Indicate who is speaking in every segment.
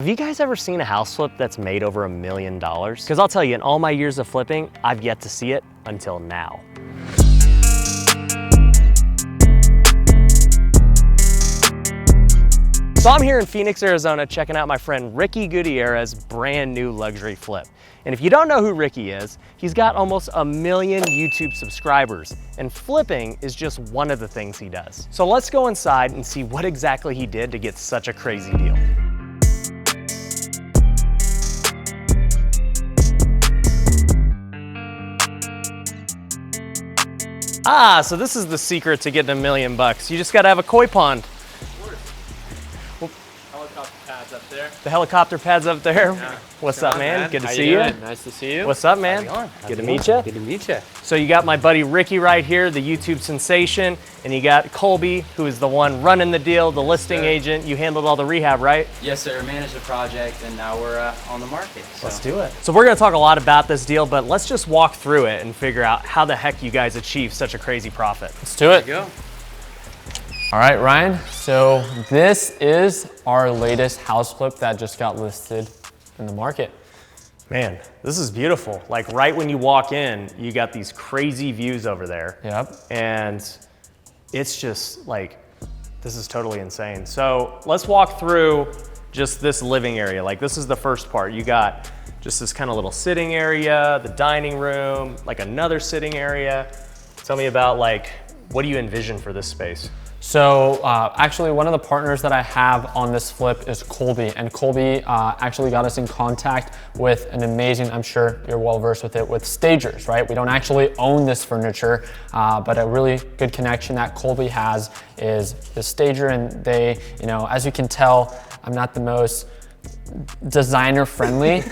Speaker 1: Have you guys ever seen a house flip that's made over $1 million? Because I'll tell you, in all my years of flipping, I've yet to see it until now. So I'm here in Phoenix, Arizona, checking out my friend Ricky Gutierrez's brand new luxury flip. And if you don't know who Ricky is, he's got almost 1 million YouTube subscribers, and flipping is just one of the things he does. So let's go inside and see what exactly he did to get such a crazy deal. Ah, so this is the secret to getting $1 million bucks. You just gotta have a koi pond.
Speaker 2: Helicopter pads up there.
Speaker 1: The helicopter pad's up there.
Speaker 2: Yeah.
Speaker 1: What's up, man? Good to see you.
Speaker 2: Nice to see you.
Speaker 1: What's up, man? Good to meet you.
Speaker 2: Good to meet you.
Speaker 1: So you got my buddy Ricky right here, the YouTube sensation, and you got Colby, who is the one running the deal, the listing agent. You handled all the rehab, right?
Speaker 3: Yes, sir. Managed the project, and now we're on the market. So.
Speaker 1: Let's do it. So we're gonna talk a lot about this deal, but let's just walk through it and figure out how the heck you guys achieve such a crazy profit.
Speaker 2: Let's do it.
Speaker 3: Go.
Speaker 2: All right, Ryan. So this is our latest house flip that just got listed in the market.
Speaker 1: Man, this is beautiful. Like right when you walk in, you got these crazy views over there.
Speaker 2: Yep.
Speaker 1: And it's just like, this is totally insane. So let's walk through just this living area. Like this is the first part. You got just this kind of little sitting area, the dining room, like another sitting area. Tell me about like, what do you envision for this space?
Speaker 2: So actually one of the partners that I have on this flip is Colby, and Colby actually got us in contact with an amazing, I'm sure you're well versed with it, with stagers, right? We don't actually own this furniture, but a really good connection that Colby has is the stager, and they, you know, as you can tell, I'm not the most designer friendly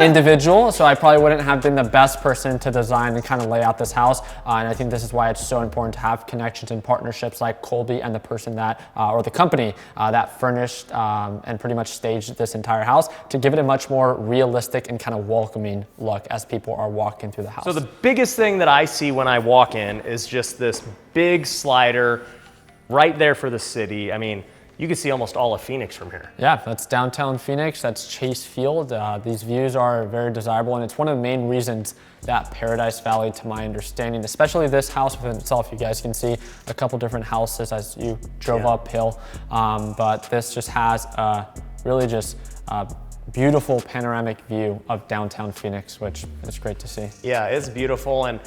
Speaker 2: individual, so I probably wouldn't have been the best person to design and kind of lay out this house, and I think this is why it's so important to have connections and partnerships like Colby and the person that or the company that furnished and pretty much staged this entire house to give it a much more realistic and kind of welcoming look as people are walking through the house.
Speaker 1: So the biggest thing that I see when I walk in is just this big slider right there for the city. I mean, you can see almost all of Phoenix from here.
Speaker 2: Yeah, that's downtown Phoenix, that's Chase Field. These views are very desirable, and it's one of the main reasons that Paradise Valley, to my understanding, especially this house within itself, you guys can see a couple different houses as you drove uphill, but this just has really just a beautiful panoramic view of downtown Phoenix, which is great to see.
Speaker 1: Yeah, it's beautiful, and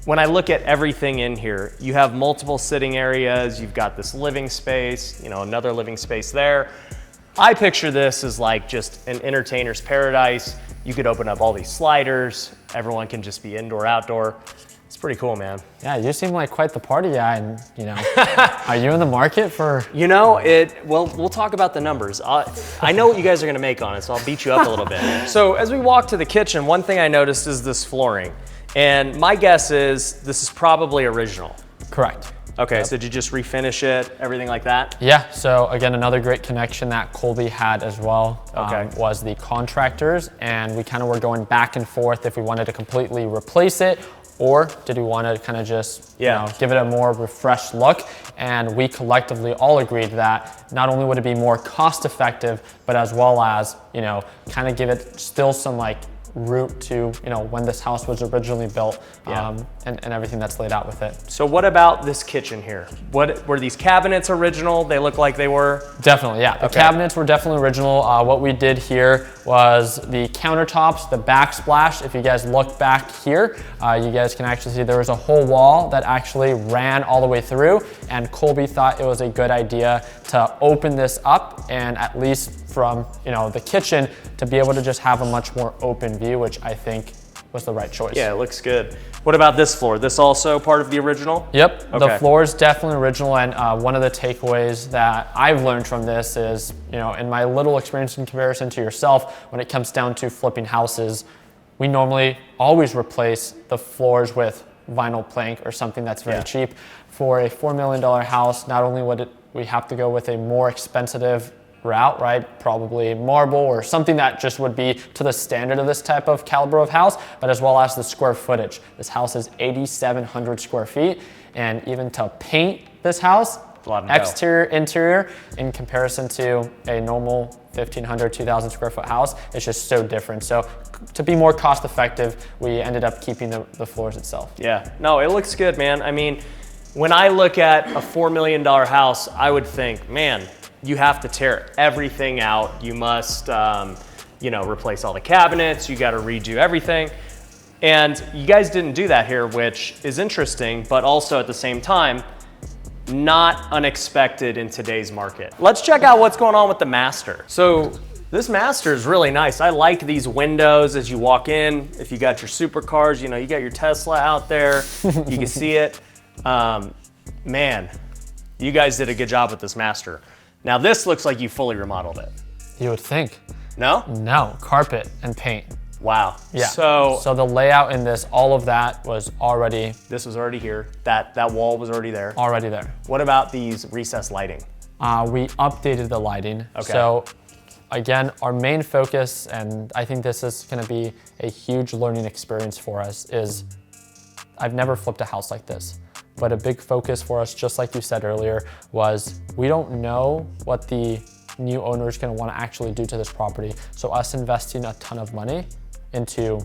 Speaker 1: when I look at everything in here, you have multiple sitting areas, you've got this living space, you know, another living space there. I picture this as like just an entertainer's paradise. You could open up all these sliders, everyone can just be indoor, outdoor. It's pretty cool, man.
Speaker 2: Yeah, you seem like quite the party guy, and you know, are you in the market for?
Speaker 1: You know, well, we'll talk about the numbers. I know what you guys are gonna make on it, so I'll beat you up a little bit. So as we walk to the kitchen, one thing I noticed is this flooring. And my guess is this is probably original.
Speaker 2: Correct.
Speaker 1: Okay,
Speaker 2: Yep.
Speaker 1: so did you just refinish it, everything like that?
Speaker 2: Yeah, so again, another great connection that Colby had as well was the contractors, and we kind of were going back and forth if we wanted to completely replace it, or did we want to kind of just you know, give it a more refreshed look. And we collectively all agreed that not only would it be more cost effective, but as well as, you know, kind of give it still some like root to, you know, when this house was originally built, and everything that's laid out with it.
Speaker 1: So what about this kitchen here? What were these cabinets original? They look like they were?
Speaker 2: Definitely, yeah. The cabinets were definitely original. What we did here was the countertops, the backsplash. If you guys look back here, you guys can actually see there was a whole wall that actually ran all the way through, and Colby thought it was a good idea to open this up, and at least from, you know, the kitchen to be able to just have a much more open view, which I think was the right choice.
Speaker 1: Yeah, it looks good. What about this floor? This also part of the original?
Speaker 2: Yep, the floor is definitely original, and one of the takeaways that I've learned from this is, you know, in my little experience in comparison to yourself, when it comes down to flipping houses, we normally always replace the floors with vinyl plank or something that's very cheap. For a $4 million house, not only would we have to go with a more expensive route, right? Probably marble or something that just would be to the standard of this type of caliber of house, but as well as the square footage. This house is 8,700 square feet, and even to paint this house, exterior, interior, in comparison to a normal 1,500, 2,000 square foot house. It's just so different. So to be more cost effective, we ended up keeping the floors itself.
Speaker 1: Yeah, no, it looks good, man. I mean, when I look at a $4 million house, I would think, man, you have to tear everything out. You must, you know, replace all the cabinets. You got to redo everything. And you guys didn't do that here, which is interesting, but also at the same time, not unexpected in today's market. Let's check out what's going on with the master. So this master is really nice. I like these windows as you walk in. If you got your supercars, you know, you got your Tesla out there, you can see it. Man, you guys did a good job with this master. Now this looks like you fully remodeled it.
Speaker 2: You would think.
Speaker 1: No?
Speaker 2: No, carpet and paint.
Speaker 1: Wow.
Speaker 2: Yeah.
Speaker 1: So
Speaker 2: the layout in this, all of that was already.
Speaker 1: This was already here. That wall was already there.
Speaker 2: Already there.
Speaker 1: What about these recessed lighting?
Speaker 2: We updated the lighting.
Speaker 1: Okay.
Speaker 2: So again, our main focus, and I think this is gonna be a huge learning experience for us, is I've never flipped a house like this. But a big focus for us, just like you said earlier, was we don't know what the new owner is gonna wanna actually do to this property. So us investing a ton of money into,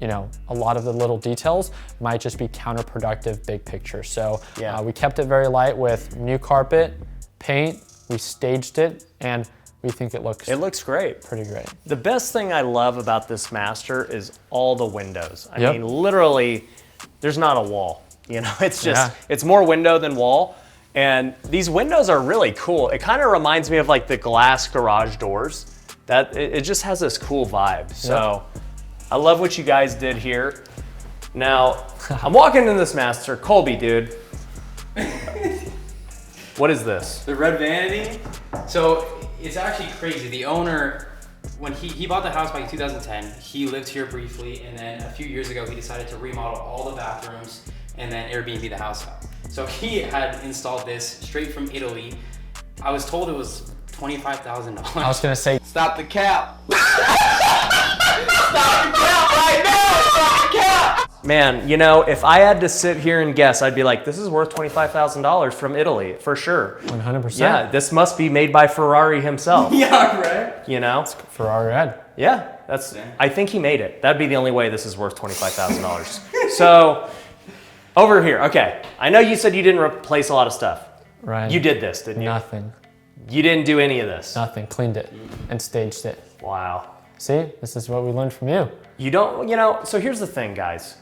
Speaker 2: you know, a lot of the little details might just be counterproductive big picture. So
Speaker 1: yeah.
Speaker 2: We kept it very light with new carpet, paint, we staged it, and we think it looks
Speaker 1: great.
Speaker 2: Pretty great.
Speaker 1: The best thing I love about this master is all the windows. I
Speaker 2: Yep.
Speaker 1: mean, literally, there's not a wall. You know, it's just,
Speaker 2: Yeah.
Speaker 1: it's more window than wall. And these windows are really cool. It kind of reminds me of like the glass garage doors. That it just has this cool vibe. So I love what you guys did here. Now, I'm walking into this master. Colby, dude. What is this?
Speaker 3: The red vanity. So it's actually crazy. The owner, when he bought the house back in 2010, he lived here briefly, and then a few years ago he decided to remodel all the bathrooms and then Airbnb the house out. So he had installed this straight from Italy. I was told it was $25,000.
Speaker 2: I was gonna say,
Speaker 3: Stop the cap. Stop the cap right now. Stop the cap.
Speaker 1: Man, you know, if I had to sit here and guess, I'd be like, this is worth $25,000 from Italy, for sure.
Speaker 2: 100%.
Speaker 1: Yeah, this must be made by Ferrari himself.
Speaker 3: Yeah, right.
Speaker 1: You know?
Speaker 2: Ferrari red.
Speaker 1: Yeah, I think he made it. That'd be the only way this is worth $25,000. So, over here, okay. I know you said you didn't replace a lot of stuff.
Speaker 2: Right.
Speaker 1: You did this, didn't you?
Speaker 2: Nothing.
Speaker 1: You didn't do any of this.
Speaker 2: Nothing. Cleaned it and staged it.
Speaker 1: Wow.
Speaker 2: See, this is what we learned from you.
Speaker 1: You don't, you know, so here's the thing, guys.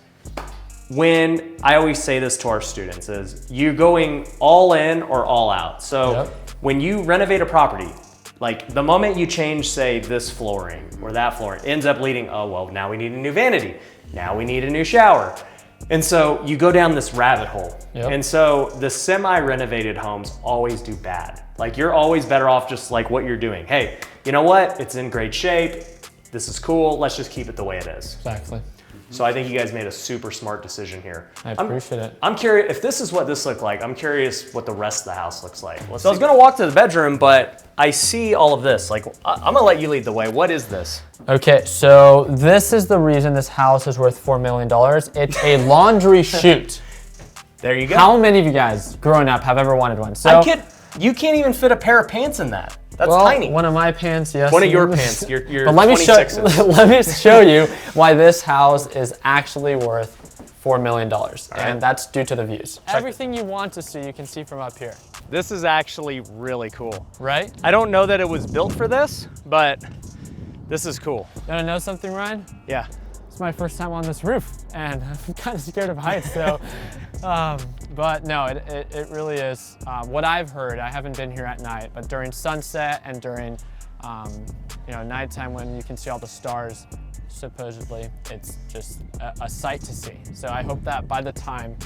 Speaker 1: When I always say this to our students is you're going all in or all out. So
Speaker 2: Yep.
Speaker 1: when you renovate a property, like the moment you change, say, this flooring or that flooring, ends up leading, oh, well, now we need a new vanity. Now we need a new shower. And so you go down this rabbit hole.
Speaker 2: Yep.
Speaker 1: And so the semi-renovated homes always do bad. Like you're always better off just like what you're doing. Hey, you know what? It's in great shape. This is cool. Let's just keep it the way it is.
Speaker 2: Exactly.
Speaker 1: So I think you guys made a super smart decision here.
Speaker 2: I appreciate it.
Speaker 1: I'm curious, if this is what this looked like, I'm curious what the rest of the house looks like. So I was gonna walk to the bedroom, but I see all of this. Like, I'm gonna let you lead the way. What is this?
Speaker 2: Okay, so this is the reason this house is worth $4 million. It's a laundry chute.
Speaker 1: There you go.
Speaker 2: How many of you guys growing up have ever wanted one? So
Speaker 1: you can't even fit a pair of pants in that. That's
Speaker 2: well,
Speaker 1: tiny.
Speaker 2: One of my pants, yes.
Speaker 1: One of your pants, your
Speaker 2: but let me
Speaker 1: 26s.
Speaker 2: let me show you why this house is actually worth $4 million. And that's due to the views. Everything you want to see, you can see from up here.
Speaker 1: This is actually really cool.
Speaker 2: Right?
Speaker 1: I don't know that it was built for this, but this is cool.
Speaker 2: You wanna know something, Ryan?
Speaker 1: Yeah.
Speaker 2: It's my first time on this roof, and I'm kind of scared of heights, so. But no, it really is. What I've heard, I haven't been here at night, but during sunset and during nighttime when you can see all the stars, supposedly, it's just a sight to see. So I hope that by the time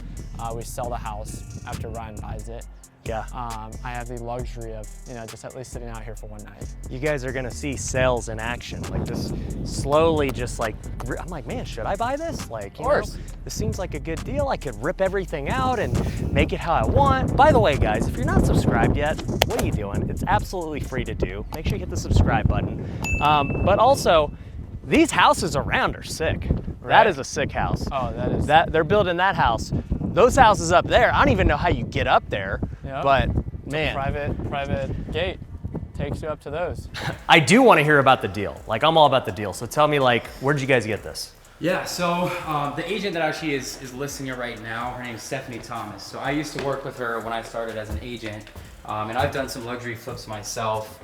Speaker 2: we sell the house, after Ryan buys it,
Speaker 1: Yeah.
Speaker 2: I have the luxury of, just at least sitting out here for one night.
Speaker 1: You guys are gonna see sales in action. Like this slowly just like, I'm like, man, should I buy this? Like, you know, this seems like a good deal. I could rip everything out and make it how I want. By the way, guys, if you're not subscribed yet, what are you doing? It's absolutely free to do. Make sure you hit the subscribe button. But also, these houses around are sick. Right. That is a sick house.
Speaker 2: Oh, that is.
Speaker 1: They're building that house. Those houses up there, I don't even know how you get up there,
Speaker 2: Yep.
Speaker 1: but man.
Speaker 2: Private gate. takes you up to those.
Speaker 1: I do want to hear about the deal. Like, I'm all about the deal. So tell me, like, where did you guys get this?
Speaker 3: Yeah, so the agent that actually is listing it right now, her name is Stephanie Thomas. So I used to work with her when I started as an agent, and I've done some luxury flips myself,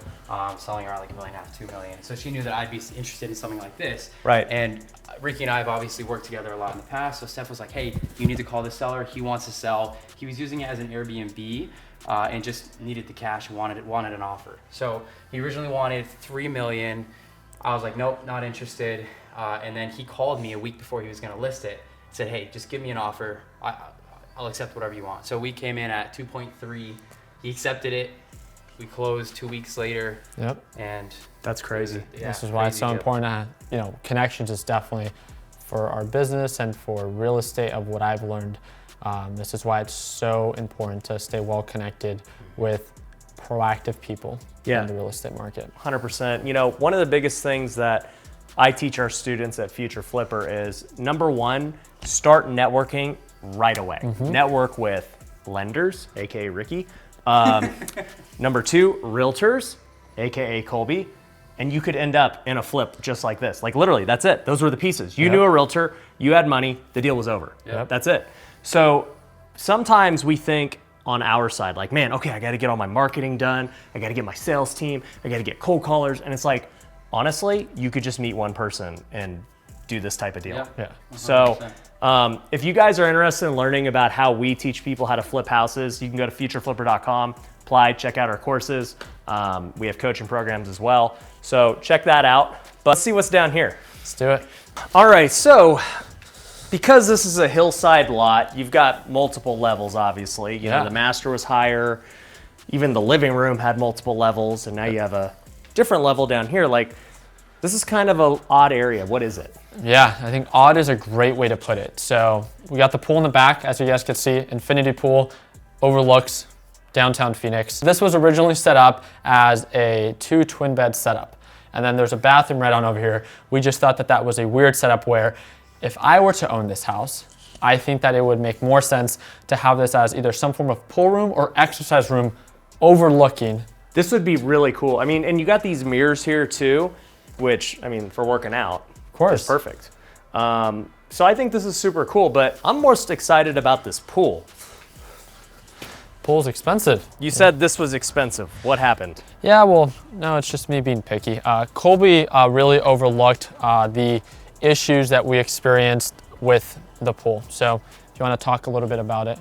Speaker 3: selling around like $1.5 million, $2 million. So she knew that I'd be interested in something like this.
Speaker 1: Right.
Speaker 3: And Ricky and I have obviously worked together a lot in the past. So Steph was like, hey, you need to call this seller. He wants to sell. He was using it as an Airbnb and just needed the cash and wanted an offer. So he originally wanted $3 million. I was like, nope, not interested. And then he called me a week before he was going to list it. Said, hey, just give me an offer. I'll accept whatever you want. So we came in at 2.3. He accepted it. We closed 2 weeks later.
Speaker 2: Yep.
Speaker 3: And
Speaker 1: that's crazy.
Speaker 3: Yeah,
Speaker 2: this is why it's so important to, connections is definitely for our business and for real estate of what I've learned. This is why it's so important to stay well connected with proactive people in the real estate market.
Speaker 1: 100%. One of the biggest things that I teach our students at Future Flipper is, number one, start networking right away. Network with lenders, AKA Ricky. Number two, realtors, AKA Colby. And you could end up in a flip just like this. Like literally, that's it. Those were the pieces. You knew a realtor, you had money, the deal was over. That's it. So sometimes we think on our side, like, man, okay, I gotta get all my marketing done. I gotta get my sales team. I gotta get cold callers. And it's like, honestly, you could just meet one person and do this type of deal.
Speaker 2: Yeah.
Speaker 1: So if you guys are interested in learning about how we teach people how to flip houses, you can go to futureflipper.com, apply, check out our courses. We have coaching programs as well. So check that out. But let's see what's down here.
Speaker 2: Let's do it.
Speaker 1: All right, so because this is a hillside lot, you've got multiple levels, obviously. You know, the master was higher. Even the living room had multiple levels, and now you have a different level down here. Like, this is kind of an odd area. What is it?
Speaker 2: Yeah, I think odd is a great way to put it. So we got the pool in the back, as you guys can see, infinity pool, overlooks downtown Phoenix. This was originally set up as a 2 twin bed setup. And then there's a bathroom right on over here. We just thought that that was a weird setup where if I were to own this house, I think that it would make more sense to have this as either some form of pool room or exercise room overlooking.
Speaker 1: This would be really cool. I mean, and you got these mirrors here too, which, I mean, for working out,
Speaker 2: of course,
Speaker 1: is perfect. So I think this is super cool, but I'm most excited about this pool.
Speaker 2: Pool's expensive.
Speaker 1: You said this was expensive. What happened?
Speaker 2: Yeah, well, no, it's just me being picky. Colby really overlooked the issues that we experienced with the pool. So if you want to talk a little bit about it.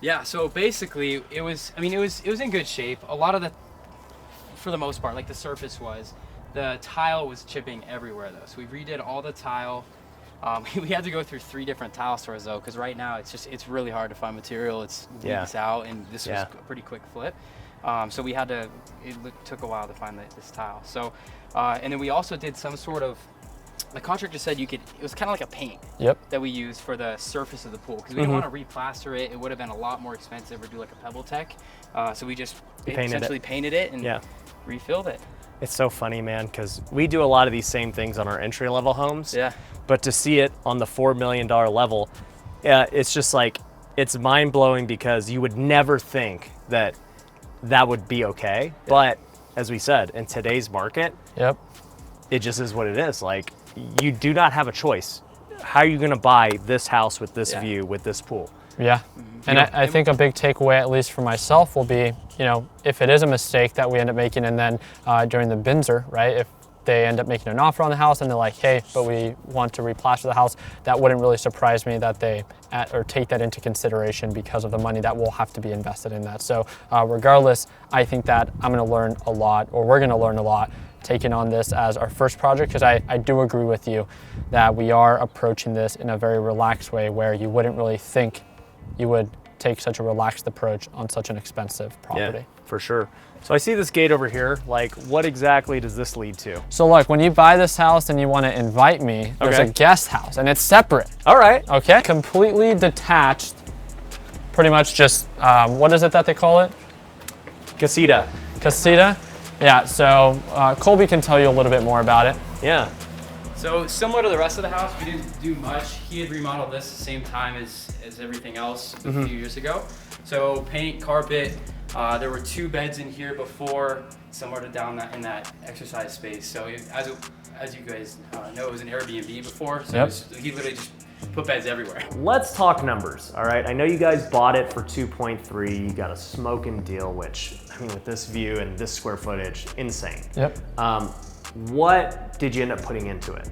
Speaker 3: Yeah, so basically it was in good shape. A lot of for the most part, like the surface was, the tile was chipping everywhere though. So we redid all the tile. We had to go through 3 different tile stores though, because right now it's really hard to find material. It's weeks out, and this was a pretty quick flip. So we had to, it took a while to find this tile. So, and then we also did some sort of, the contractor said it was kind of like a paint that we used for the surface of the pool, because we didn't want to replaster it. It would have been a lot more expensive, or do like a pebble tech. So we just essentially painted it and refilled it.
Speaker 1: It's so funny, man, because we do a lot of these same things on our entry-level homes.
Speaker 3: Yeah.
Speaker 1: But to see it on the $4 million level, it's just like, it's mind-blowing, because you would never think that that would be okay. Yeah. But as we said, in today's market, it just is what it is. Like, you do not have a choice. How are you going to buy this house with this view, with this pool?
Speaker 2: Yeah. And I think a big takeaway, at least for myself, will be, if it is a mistake that we end up making, and then during the Binzer, right, if they end up making an offer on the house and they're like, hey, but we want to replaster the house, that wouldn't really surprise me that they take that into consideration because of the money that will have to be invested in that. So regardless, I think that I'm going to learn a lot, or we're going to learn a lot, taking on this as our first project, because I do agree with you that we are approaching this in a very relaxed way, where you wouldn't really think you would take such a relaxed approach on such an expensive property.
Speaker 1: Yeah, for sure. So I see this gate over here. Like, what exactly does this lead to?
Speaker 2: So look, when you buy this house and you want to invite me, there's a guest house, and it's separate.
Speaker 1: All right.
Speaker 2: Okay. Completely detached, pretty much just, what is it that they call it?
Speaker 1: Casita.
Speaker 2: Casita? Yeah, so Colby can tell you a little bit more about it.
Speaker 1: Yeah.
Speaker 3: So similar to the rest of the house, we didn't do much. He had remodeled this the same time as everything else a few years ago. So paint, carpet, There were 2 beds in here before, somewhere down in that exercise space. So as you guys know, it was an Airbnb before. So he literally just put beds everywhere.
Speaker 1: Let's talk numbers, all right? I know you guys bought it for 2.3. You got a smoking deal, which, I mean, with this view and this square footage, insane.
Speaker 2: Yep.
Speaker 1: What did you end up putting into it?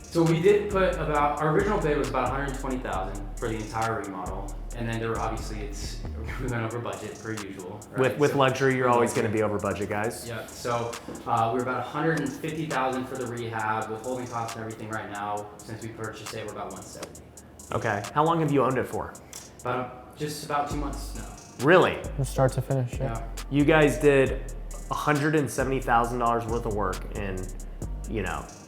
Speaker 3: So we did put our original bid was about $120,000 for the entire remodel. And then there were obviously, we went over budget per usual. Right?
Speaker 1: With luxury, you're always gonna be over budget, guys.
Speaker 3: Yeah, so we're about $150,000 for the rehab with holding costs and everything right now. Since we purchased it, we're about $170,000.
Speaker 1: Okay, how long have you owned it for?
Speaker 3: Just about 2 months now.
Speaker 1: Really?
Speaker 2: From start to finish, yeah.
Speaker 1: You guys did $170,000 worth of work in,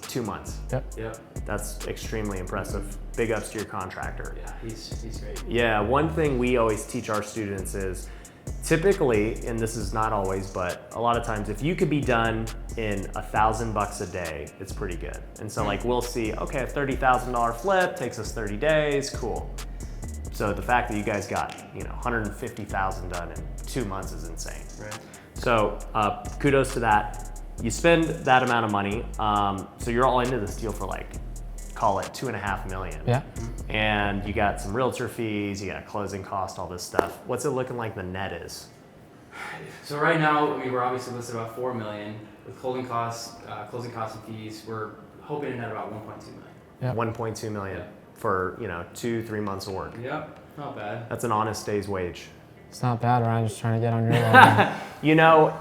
Speaker 1: 2 months.
Speaker 2: Yep.
Speaker 1: That's extremely impressive. Big ups to your contractor.
Speaker 3: Yeah, he's great.
Speaker 1: Yeah, one thing we always teach our students is typically, and this is not always, but a lot of times, if you could be done in $1,000 a day, it's pretty good. And so like we'll see, okay, a $30,000 flip takes us 30 days, cool. So the fact that you guys got, $150,000 done in 2 months is insane.
Speaker 3: Right.
Speaker 1: So kudos to that. You spend that amount of money, so you're all into this deal for call it $2.5 million.
Speaker 2: Yeah.
Speaker 1: And you got some realtor fees, you got closing cost, all this stuff. What's it looking like the net is?
Speaker 3: So right now, we were obviously listed about $4 million with holding costs, closing costs and fees. We're hoping to net about $1.2 million.
Speaker 2: Yep.
Speaker 1: 1.2 million for 2-3 months of work.
Speaker 3: Yep, not bad.
Speaker 1: That's an honest day's wage.
Speaker 2: It's not bad, Ryan. Just trying to get on your level.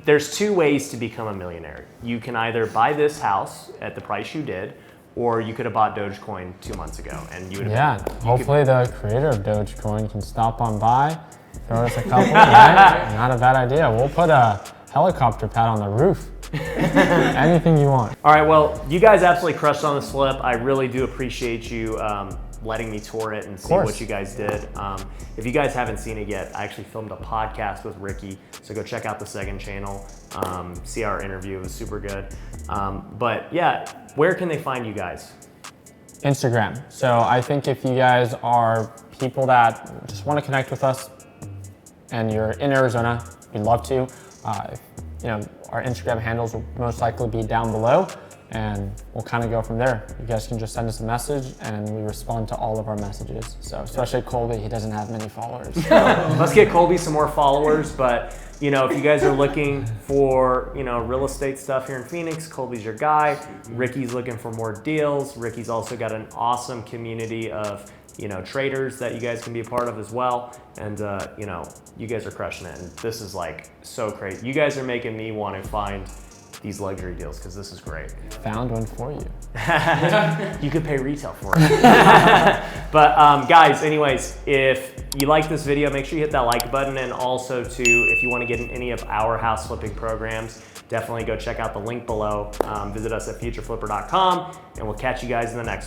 Speaker 1: There's 2 ways to become a millionaire. You can either buy this house at the price you did, or you could have bought Dogecoin 2 months ago, and you would have.
Speaker 2: Yeah, hopefully the creator of Dogecoin can stop on by, throw us a couple, right? Not a bad idea. We'll put a helicopter pad on the roof. Anything you want.
Speaker 1: All right, well, you guys absolutely crushed on this flip. I really do appreciate you letting me tour it and see what you guys did. If you guys haven't seen it yet, I actually filmed a podcast with Ricky, so go check out the second channel, see our interview, it was super good. But yeah, where can they find you guys?
Speaker 2: Instagram. So I think if you guys are people that just want to connect with us and you're in Arizona, we'd love to. Our Instagram handles will most likely be down below, and we'll kind of go from there. You guys can just send us a message and we respond to all of our messages. So especially Colby, he doesn't have many followers.
Speaker 1: Let's get Colby some more followers, but if you guys are looking for, real estate stuff here in Phoenix, Colby's your guy. Ricky's looking for more deals. Ricky's also got an awesome community of, traders that you guys can be a part of as well. And, you guys are crushing it. And this is so crazy. You guys are making me want to find these luxury deals because this is great.
Speaker 2: Found one for you.
Speaker 1: You could pay retail for it. But guys, anyways, if you like this video, make sure you hit that like button, and also too, if you want to get in any of our house flipping programs, definitely go check out the link below. Visit us at futureflipper.com, and we'll catch you guys in the next one.